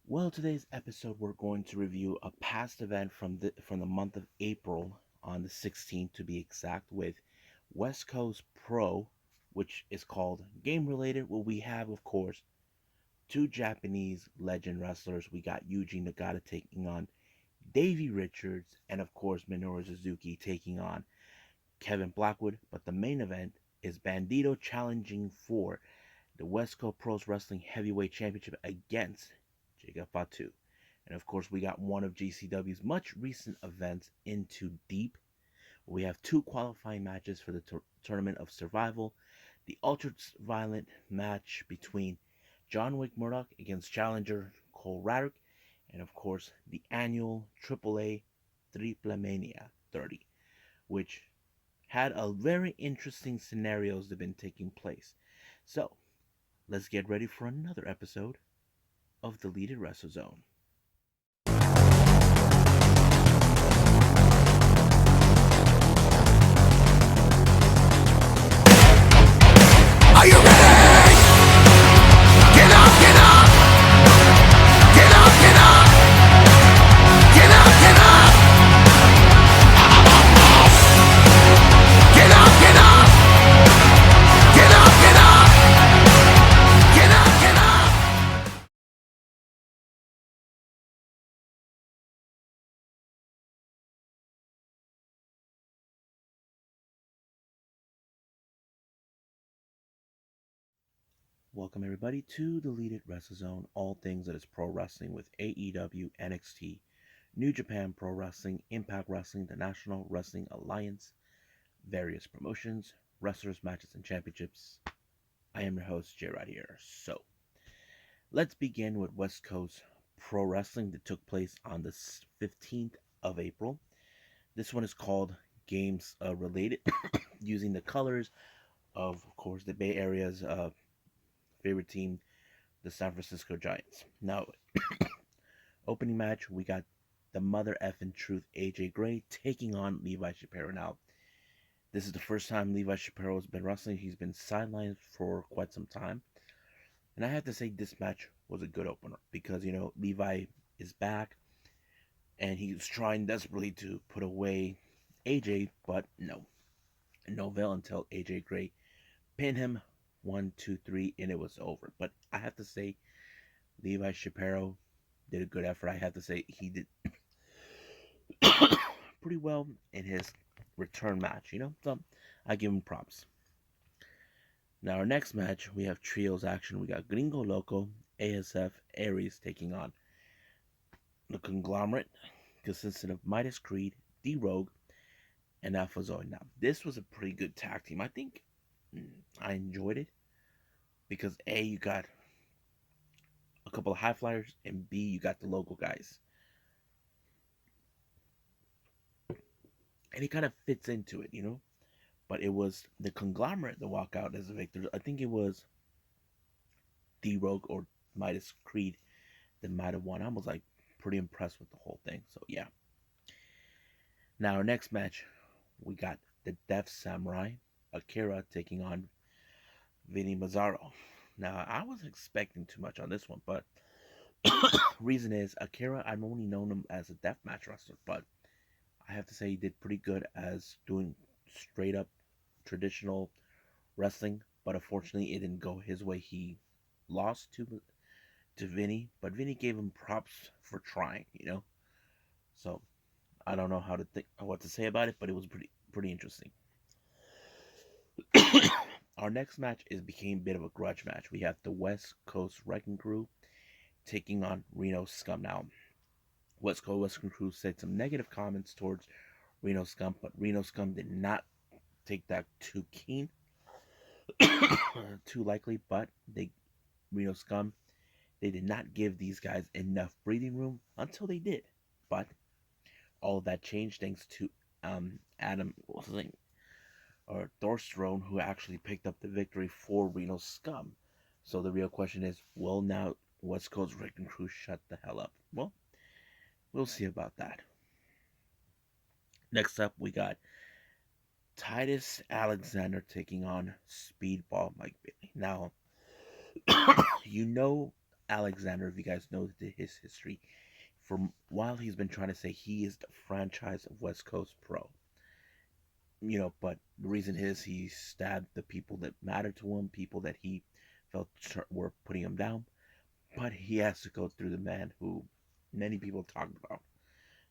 Well, today's episode we're going to review a past event from the month of April on the 16th to be exact with West Coast Pro, which is called Game Related. Well, we have of course two Japanese legend wrestlers. We got Yuji Nagata taking on Davey Richards and of course Minoru Suzuki taking on Kevin Blackwood, but the main event is Bandito challenging for the West Coast Pros Wrestling Heavyweight Championship against Jacob Fatu. And of course, we got one of GCW's much recent events into Deep. We have two qualifying matches for the Tournament of Survival. The ultra violent match between John Wick Murdoch against challenger Cole Radrick. And of course, the annual AAA Triplemania 30, which had a very interesting scenarios that have been taking place. So, let's get ready for another episode of Deleted Wrestle Zone. Are you ready? Get up, get up! Get up, get up! Get up, get up! Get up, get up! Get up, get up! Get up, get up! Welcome everybody to Deleted Wrestle Zone, all things that is pro wrestling with AEW, NXT, New Japan Pro Wrestling, Impact Wrestling, the National Wrestling Alliance, various promotions, wrestlers, matches, and championships. I am your host, Jay right here. So, let's begin with West Coast Pro Wrestling that took place on the 15th of April. This one is called Games Related, using the colors of course, the Bay Area's favorite team, the San Francisco Giants. Now, opening match, we got the mother effing truth AJ Gray taking on Levi Shapiro. Now, this is the first time Levi Shapiro has been wrestling. He's been sidelined for quite some time. And I have to say, this match was a good opener because, Levi is back and he's trying desperately to put away AJ, but no avail until AJ Gray pinned him 1, 2, 3, and it was over. But I have to say, Levi Shapiro did a good effort. I have to say he did pretty well in his return match. So I give him props. Now our next match, we have trios action. We got Gringo Loco, ASF, Aries taking on the conglomerate consisting of Midas Creed, D-Rogue, and Alpha Zoe. Now this was a pretty good tag team. I think I enjoyed it because A, you got a couple of high flyers, and B, you got the local guys. And it kind of fits into it. But it was the conglomerate that walked out as a victor. I think it was D Rogue or Midas Creed that might have won. I was like pretty impressed with the whole thing. So yeah. Now our next match, we got the Deaf Samurai, Akira taking on Vinny Mazzaro. Now I wasn't expecting too much on this one, but reason is Akira, I've only known him as a deathmatch wrestler, but I have to say he did pretty good as doing straight up traditional wrestling, but unfortunately it didn't go his way. He lost to Vinny, but Vinny gave him props for trying. So I don't know how to think what to say about it, but it was pretty interesting. Our next match became a bit of a grudge match. We have the West Coast Wrecking Crew taking on Reno Scum. Now, West Coast Wrecking Crew said some negative comments towards Reno Scum, but Reno Scum did not take that too keen, too likely. But Reno Scum, they did not give these guys enough breathing room until they did. But all of that changed thanks to Adam, what was his name, or Thorstrone, who actually picked up the victory for Reno Scum. So the real question is, will now West Coast Wrecking Crew shut the hell up? Well, we'll see about that. Next up, we got Titus Alexander taking on Speedball Mike Bailey. Now, you know Alexander, if you guys know his history, for a while he's been trying to say he is the franchise of West Coast Pro. But the reason is he stabbed the people that mattered to him, people that he felt were putting him down. But he has to go through the man who many people talked about,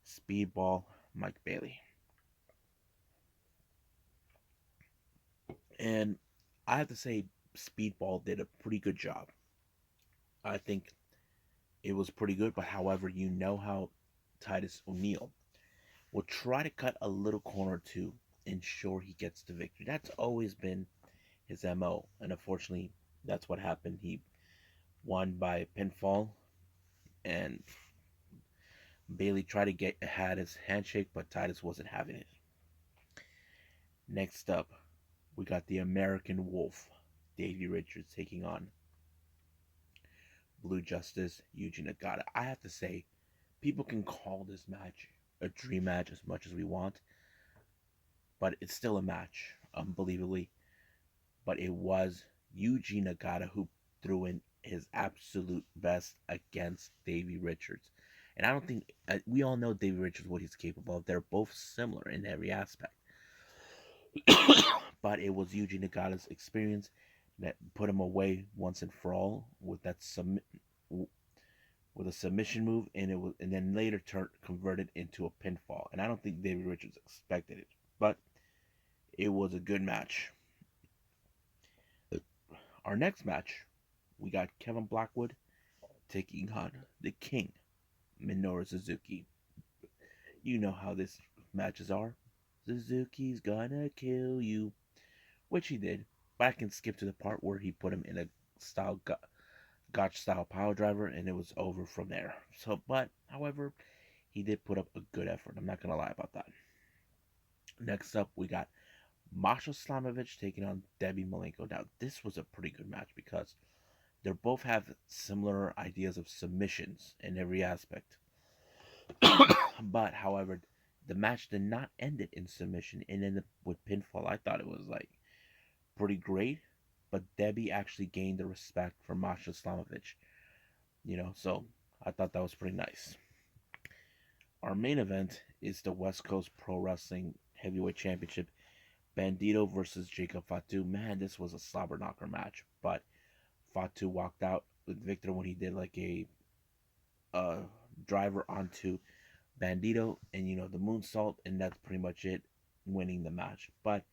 Speedball Mike Bailey. And I have to say, Speedball did a pretty good job. I think it was pretty good, but however, how Titus O'Neil will try to cut a little corner to ensure he gets the victory. That's always been his MO, and unfortunately, that's what happened. He won by pinfall, and Bailey tried to had his handshake, but Titus wasn't having it. Next up, we got the American Wolf, Davey Richards, taking on Blue Justice, Yuji Nagata. I have to say, people can call this match a dream match as much as we want, but it's still a match, unbelievably. But it was Yuji Nagata who threw in his absolute best against Davey Richards. And I don't think we all know Davey Richards what he's capable of. They're both similar in every aspect. But it was Yuji Nagata's experience that put him away once and for all with with a submission move, and then later converted into a pinfall. And I don't think Davey Richards expected it, but it was a good match. Our next match, we got Kevin Blackwood taking on the King, Minoru Suzuki. You know how this matches are. Suzuki's gonna kill you, which he did. But I can skip to the part where he put him in a gotch style power driver, and it was over from there. But however, he did put up a good effort. I'm not gonna lie about that. Next up, we got Masha Slamovich taking on Debbie Malenko. Now, this was a pretty good match because they both have similar ideas of submissions in every aspect. But however, the match did not end it in submission and ended with pinfall. I thought it was like pretty great, but Debbie actually gained the respect for Masha Slamovich. So I thought that was pretty nice. Our main event is the West Coast Pro Wrestling Heavyweight Championship. Bandito versus Jacob Fatu. Man, this was a slobber knocker match, but Fatu walked out with Victor when he did like a driver onto Bandito, and the moonsault, and that's pretty much it, winning the match. But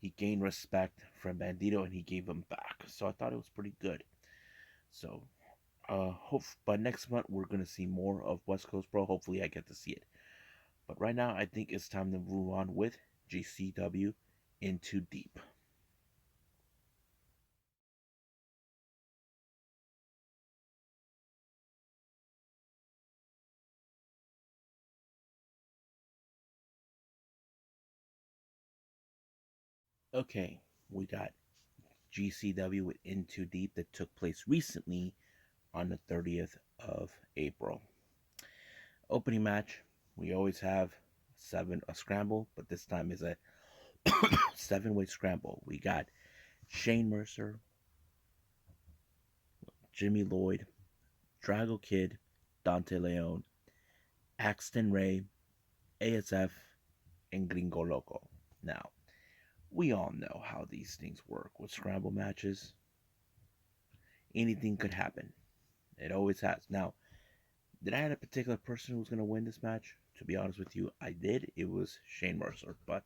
he gained respect from Bandito, and he gave him back. So I thought it was pretty good. So, but next month we're gonna see more of West Coast Pro. Hopefully, I get to see it. But right now, I think it's time to move on with GCW Into Deep. Okay, we got GCW with Into Deep that took place recently on the 30th of April. Opening match, we always have a scramble, but this time is a 7-way scramble. We got Shane Mercer, Jimmy Lloyd, Drago Kid, Dante Leone, Axton Ray, ASF, and Gringo Loco. Now, we all know how these things work with scramble matches. Anything could happen. It always has. Now, did I have a particular person who was going to win this match? To be honest with you, I did. It was Shane Mercer, but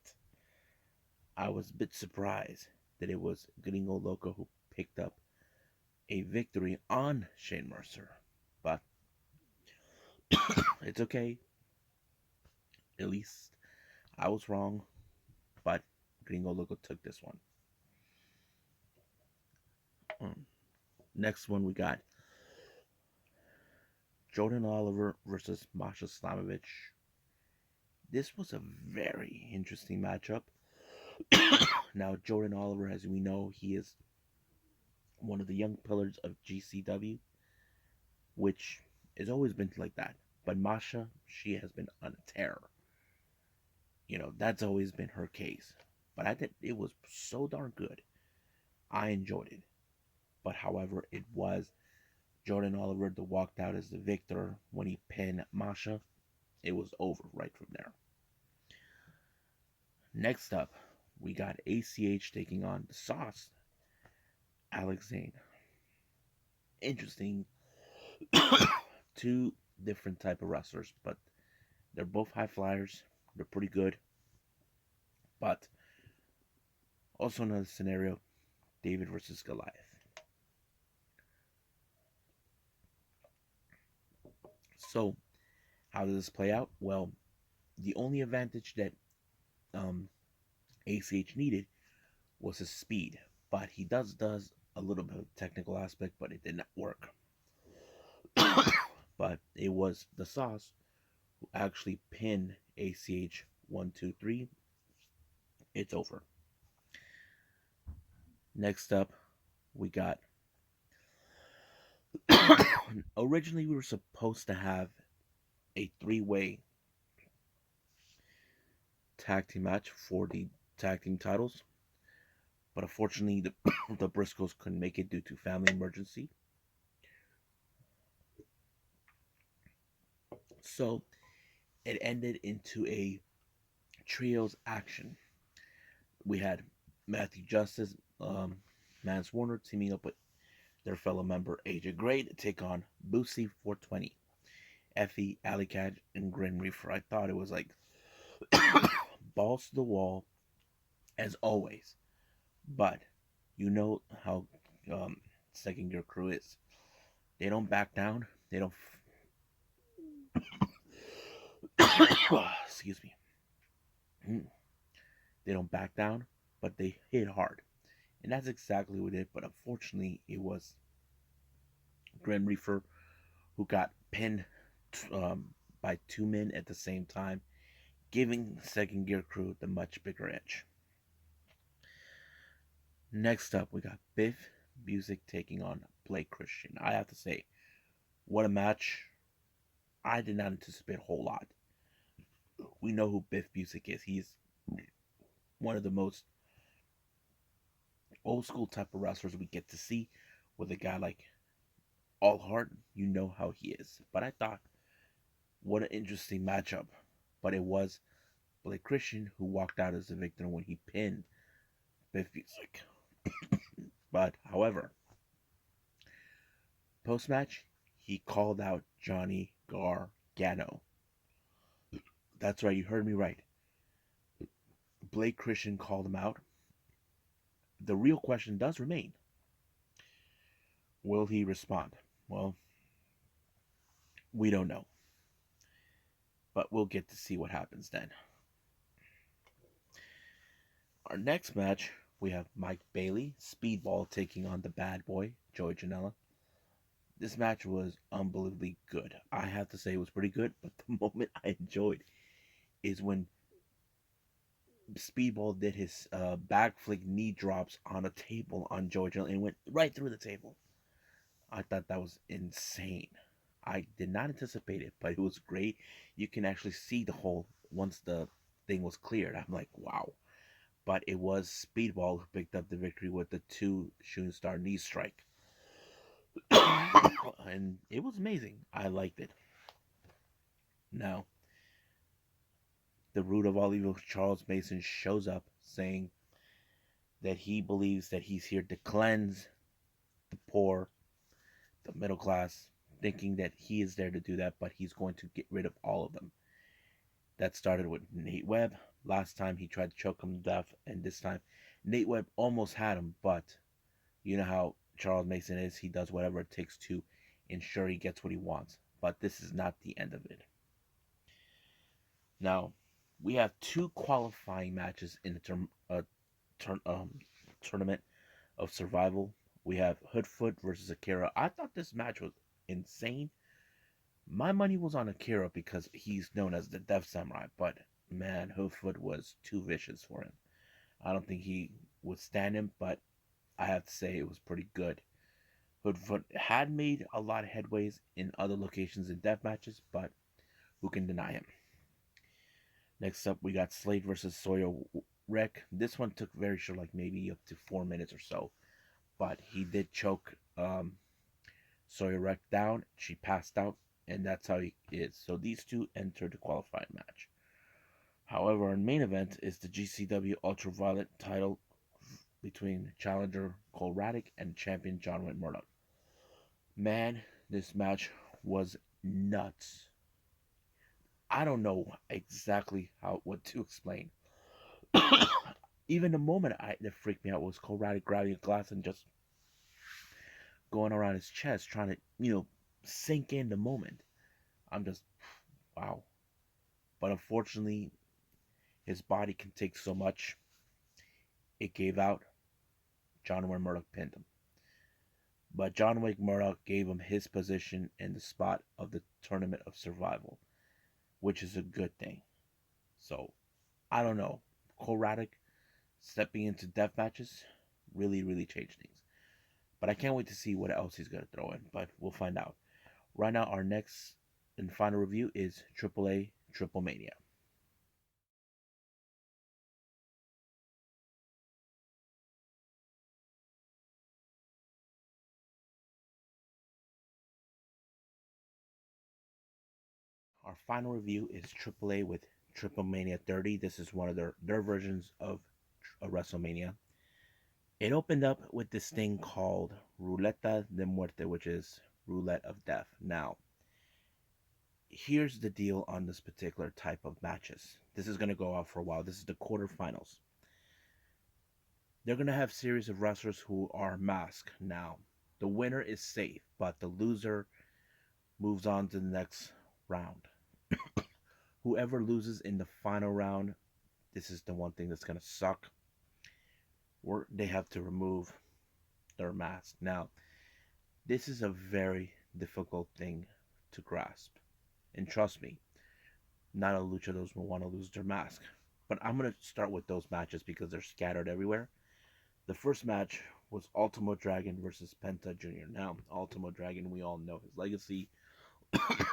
I was a bit surprised that it was Gringo Loco who picked up a victory on Shane Mercer. But it's okay. At least I was wrong, but Gringo Loco took this one. Next one we got Jordan Oliver versus Masha Slamovich. This was a very interesting matchup. Now, Jordan Oliver, as we know, he is one of the young pillars of GCW, which has always been like that. But Masha, she has been on a tear. That's always been her case. But I think it was so darn good. I enjoyed it. But however, it was Jordan Oliver walked out as the victor when he pinned Masha. It was over right from there. Next up, we got ACH taking on the Sauce, Alex Zane. Interesting. Two different type of wrestlers, but they're both high flyers. They're pretty good. But also another scenario, David versus Goliath. So, how does this play out? Well, the only advantage that um, ACH needed was his speed, but he does a little bit of technical aspect, but it did not work. But it was the Sauce who actually pinned ACH 1, 2, 3. It's over. Next up, we got. Originally, we were supposed to have a three-way tag team match for the tag team titles, but unfortunately, the Briscoes couldn't make it due to family emergency. So it ended into a trios action. We had Matthew Justice, Mance Warner teaming up with their fellow member AJ Gray to take on Boosie 420, Effie, Alley Cat, and Grim Reaper. I thought it was like balls to the wall as always, but you know how second gear crew is. They don't back down. They don't. Excuse me. They don't back down, but they hit hard. And that's exactly what it did. But unfortunately, it was Grim Reaper who got pinned by two men at the same time, giving second gear crew the much bigger edge. Next up, we got Biff Busick taking on Blake Christian. I have to say, what a match. I did not anticipate a whole lot. We know who Biff Busick is. He's one of the most old school type of wrestlers we get to see with a guy like All Heart. You know how he is. But I thought, what an interesting matchup. But it was Blake Christian who walked out as the victor when he pinned Biff Busick. But, however, post match, he called out Johnny Gargano. That's right, you heard me right. Blake Christian called him out. The real question does remain. Will he respond? Well, we don't know. But we'll get to see what happens then. Our next match, we have Mike Bailey, Speedball, taking on the bad boy, Joey Janela. This match was unbelievably good. I have to say it was pretty good, but the moment I enjoyed is when Speedball did his back flick knee drops on a table on Joey Janela and went right through the table. I thought that was insane. I did not anticipate it, but it was great. You can actually see the hole once the thing was cleared. I'm like, wow. But it was Speedball who picked up the victory with the 2 shooting star knee strike. And it was amazing. I liked it. Now, the root of all evil, Charles Mason, shows up saying that he believes that he's here to cleanse the poor, the middle class, thinking that he is there to do that, but he's going to get rid of all of them. That started with Nate Webb. Last time he tried to choke him to death, and this time Nate Webb almost had him, but you know how Charles Mason is. He does whatever it takes to ensure he gets what he wants. But this is not the end of it. Now, we have 2 qualifying matches in the tournament of survival. We have Hoodfoot versus Akira. I thought this match was insane. My money was on Akira because he's known as the Death Samurai, but man, Hoodfoot was too vicious for him. I don't think he would stand him, but I have to say it was pretty good. Hoodfoot had made a lot of headways in other locations in death matches, but who can deny him? Next up, we got Slade versus Sawyer Wreck. This one took very short, like maybe up to 4 minutes or so, but he did choke Sawyer wrecked down, she passed out, and that's how he is. So these two entered the qualifying match. However, our main event is the GCW Ultraviolet title between challenger Cole Raddick and champion John Wayne Murdoch. Man, this match was nuts. I don't know exactly how what to explain. Even the moment that freaked me out was Cole Raddick grabbing a glass and just going around his chest, trying to sink in the moment. I'm just wow. But unfortunately, his body can take so much. It gave out. John Wayne Murdoch pinned him. But John Wayne Murdoch gave him his position in the spot of the Tournament of Survival, which is a good thing. So, I don't know. Cole Raddick stepping into death matches really, really changed things. But I can't wait to see what else he's going to throw in. But we'll find out. Right now, our next and final review is AAA Triplemania. Our final review is AAA with Triplemania 30. This is one of their versions of WrestleMania. It opened up with this thing called Ruleta de Muerte, which is roulette of death. Now, here's the deal on this particular type of matches. This is going to go out for a while. This is the quarterfinals. They're going to have series of wrestlers who are masked. Now, the winner is safe, but the loser moves on to the next round. Whoever loses in the final round, this is the one thing that's going to suck. They have to remove their mask. Now, this is a very difficult thing to grasp. And trust me, not all luchadors will want to lose their mask. But I'm going to start with those matches because they're scattered everywhere. The first match was Ultimo Dragon versus Penta Jr. Now, Ultimo Dragon, we all know his legacy.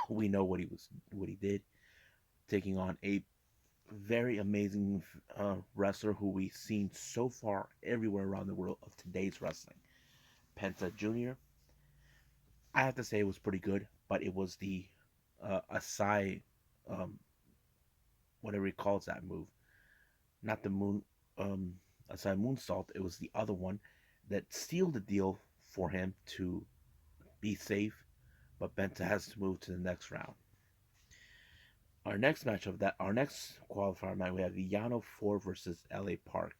We know what he did, taking on a very amazing wrestler who we've seen so far everywhere around the world of today's wrestling, Penta Jr. I have to say it was pretty good, but it was the Asai, um, whatever he calls that move, not the moon, Asai moonsault. It was the other one that sealed the deal for him to be safe, but Penta has to move to the next round. Our next qualifier match, we have Yano 4 versus LA Park.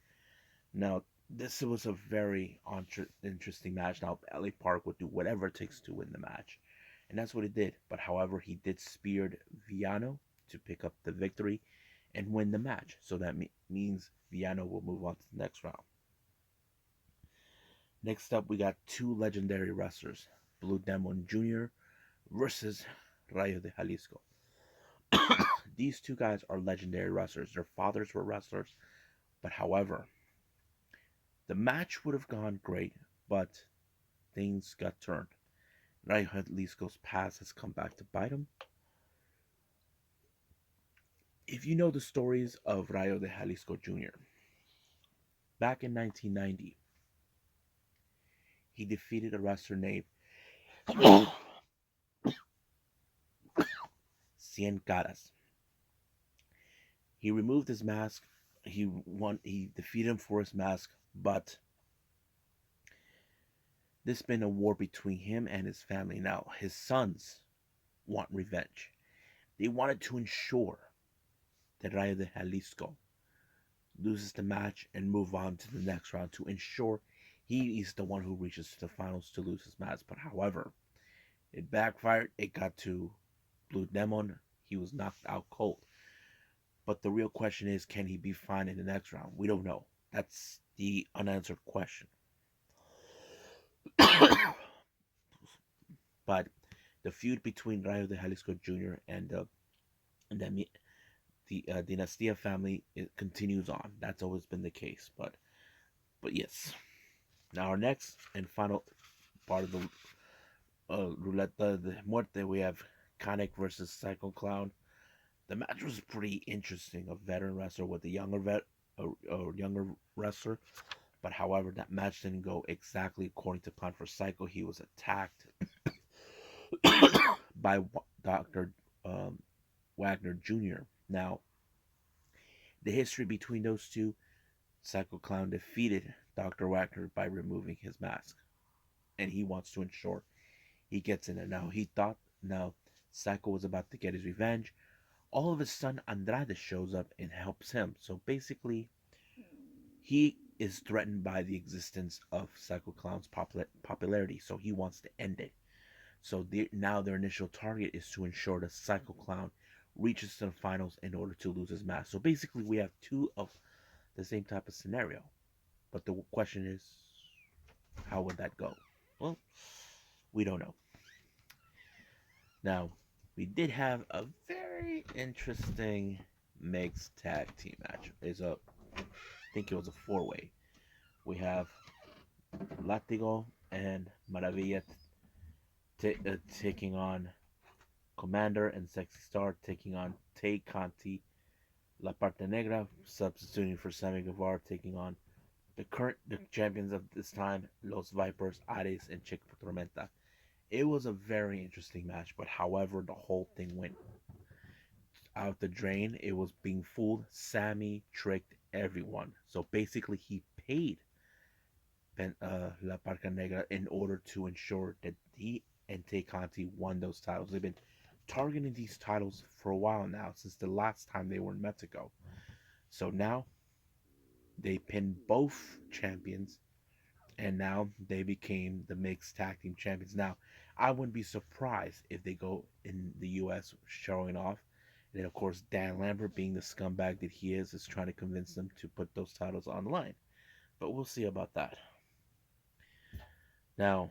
Now, this was a very interesting match. Now, LA Park would do whatever it takes to win the match. And that's what he did. But however, he did speared Viano to pick up the victory and win the match. So that means Viano will move on to the next round. Next up, we got two legendary wrestlers, Blue Demon Jr. versus Rayo de Jalisco. These two guys are legendary wrestlers. Their fathers were wrestlers. But however, the match would have gone great, but things got turned. Rayo Jalisco's past has come back to bite him. If you know the stories of Rayo de Jalisco Jr., back in 1990, he defeated a wrestler named Cien Caras. He removed his mask. He defeated him for his mask, but this has been a war between him and his family. Now, his sons want revenge. They wanted to ensure that Rayo de Jalisco loses the match and move on to the next round to ensure he is the one who reaches to the finals to lose his match. But however, it backfired. It got to Blue Demon. He was knocked out cold. But the real question is, can he be fine in the next round? We don't know. That's the unanswered question. But the feud between Rayo de Jalisco Jr. and the Dinastia family, it continues on. That's always been the case. But yes. Now our next and final part of the Ruleta de Muerte, we have Kanek versus Psycho Clown. The match was pretty interesting. A veteran wrestler with a younger wrestler. But however, that match didn't go exactly according to plan for Psycho. He was attacked. by Dr. Um, Wagner Jr. Now, the history between those two, Psycho Clown defeated Dr. Wagner by removing his mask, and he wants to ensure he gets in it. Now, he thought now Psycho was about to get his revenge. All of his son Andrade shows up and helps him. So basically, he is threatened by the existence of Psycho Clown's popularity, so he wants to end it. So now their initial target is to ensure that Psycho Clown reaches to the finals in order to lose his mask. So basically, we have two of the same type of scenario. But the question is, how would that go? Well, we don't know. Now, we did have a very interesting mixed tag team match. I think it was a four-way. We have Latigo and Maravilla taking on Commander and Sexy Star taking on Tay Conti, La Parte Negra substituting for Sammy Guevara taking on the champions of this time, Los Vipers, Ares, and Chick Tormenta. It was a very interesting match, but however, the whole thing went out the drain. It was being fooled. Sammy tricked everyone. So basically, he paid La Parca Negra in order to ensure that he and Tay Conti won those titles. They've been targeting these titles for a while now, since the last time they were in Mexico. So now they pinned both champions, and now they became the mixed tag team champions. Now, I wouldn't be surprised if they go in the U.S. showing off. And then, of course, Dan Lambert, being the scumbag that he is trying to convince them to put those titles on the line. But we'll see about that. Now,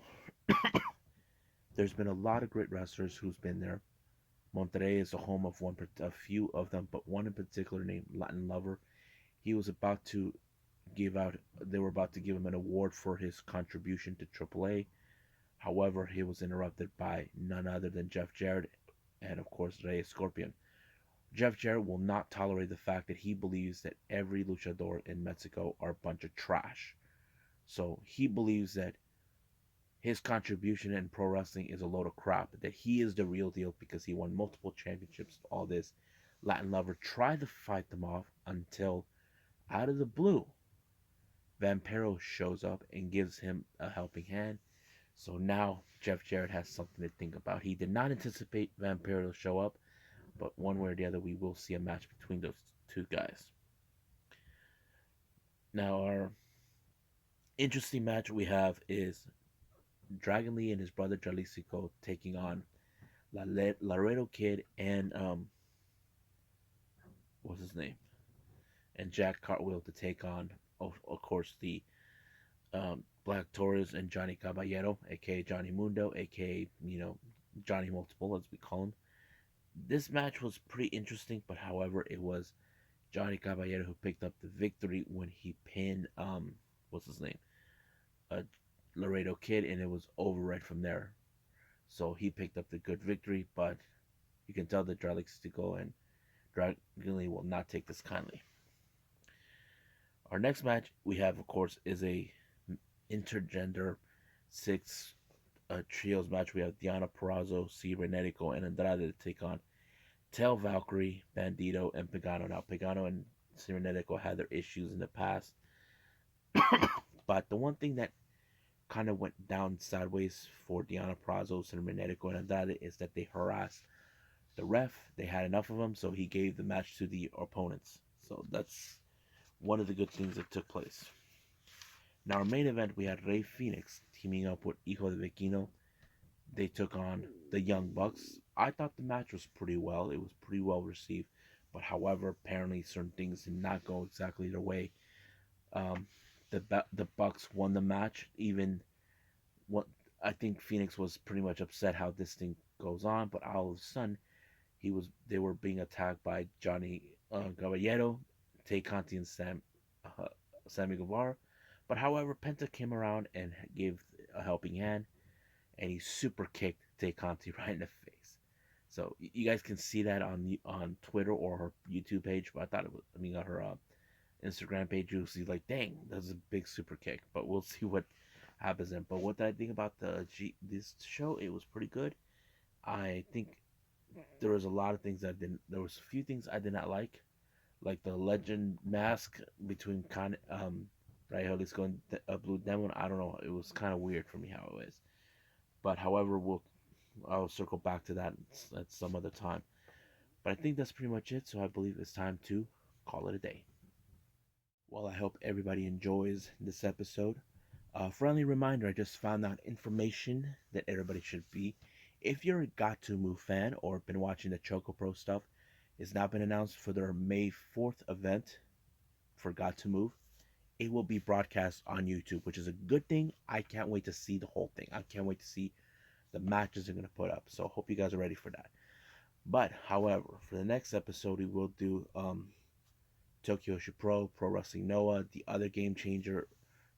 there's been a lot of great wrestlers who's been there. Monterrey is the home of a few of them, but one in particular named Latin Lover. He was about to give out. They were about to give him an award for his contribution to AAA. However, he was interrupted by none other than Jeff Jarrett and, of course, Rey Scorpion. Jeff Jarrett will not tolerate the fact that he believes that every luchador in Mexico are a bunch of trash. So he believes that his contribution in pro wrestling is a load of crap, that he is the real deal because he won multiple championships, all this. Latin Lover tried to fight them off until, out of the blue, Vampiro shows up and gives him a helping hand. So now Jeff Jarrett has something to think about. He did not anticipate Vampiro to show up, but one way or the other, we will see a match between those two guys. Now, our interesting match we have is Dragon Lee and his brother Jalisco taking on Laredo Kid and what's his name? And Jack Cartwheel to take on, of course, the Black Taurus and Johnny Caballero, aka Johnny Mundo, aka Johnny Multiple, as we call him. This match was pretty interesting, but however, it was Johnny Caballero who picked up the victory when he pinned what's his name? Laredo Kid, and it was over right from there. So he picked up the good victory, but you can tell that Jalisco and Dragon Lee will not take this kindly. Our next match we have, of course, is a intergender six trios match. We have Diana Perrazzo, C. Renetico, and Andrade to take on Tel Valkyrie, Bandito, and Pagano. Now, Pagano and C. Renetico had their issues in the past, but the one thing that kind of went down sideways for Diana Perrazzo, C. Renetico, and Andrade is that they harassed the ref. They had enough of them, so he gave the match to the opponents. So that's one of the good things that took place. Now, our main event, we had Rey Fenix teaming up with Hijo de Vecino. They took on the Young Bucks. I thought the match was pretty well. It was pretty well received. But however, apparently certain things did not go exactly their way. The Bucks won the match. Even what I think Phoenix was pretty much upset how this thing goes on. But all of a sudden, they were being attacked by Johnny Caballero, Tay Conti, and Sammy Guevara. But however, Penta came around and gave a helping hand, and he super kicked Tay Conti right in the face. So you guys can see that on Twitter or her YouTube page. But I thought it was, on her Instagram page, you'll see like, dang, that's a big super kick. But we'll see what happens then. But what did I think about this show? It was pretty good. I think there was a lot of things that didn't. There was a few things I did not like the legend mask between right, how it's going blue demon. I don't know. It was kind of weird for me how it was. But however, I'll circle back to that at some other time. But I think that's pretty much it. So I believe it's time to call it a day. Well, I hope everybody enjoys this episode. Friendly reminder, I just found out information that everybody should be. If you're a Got to Move fan or been watching the Choco Pro stuff, it's now been announced for their May 4th event for Got to Move. It will be broadcast on YouTube, which is a good thing. I can't wait to see the whole thing. I can't wait to see the matches they're going to put up. So hope you guys are ready for that. But, however, for the next episode, we will do Tokyo Pro, Pro Wrestling Noah, the other Game Changer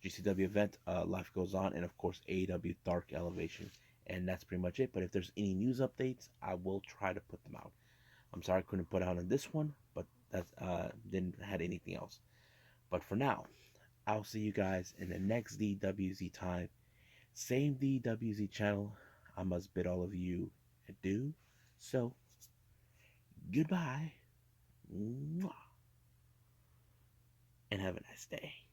GCW event, Life Goes On, and of course AEW Dark Elevation. And that's pretty much it. But if there's any news updates, I will try to put them out. I'm sorry I couldn't put out on this one, but that didn't had anything else. But for now, I'll see you guys in the next DWZ time. Same DWZ channel. I must bid all of you adieu. So, goodbye. And have a nice day.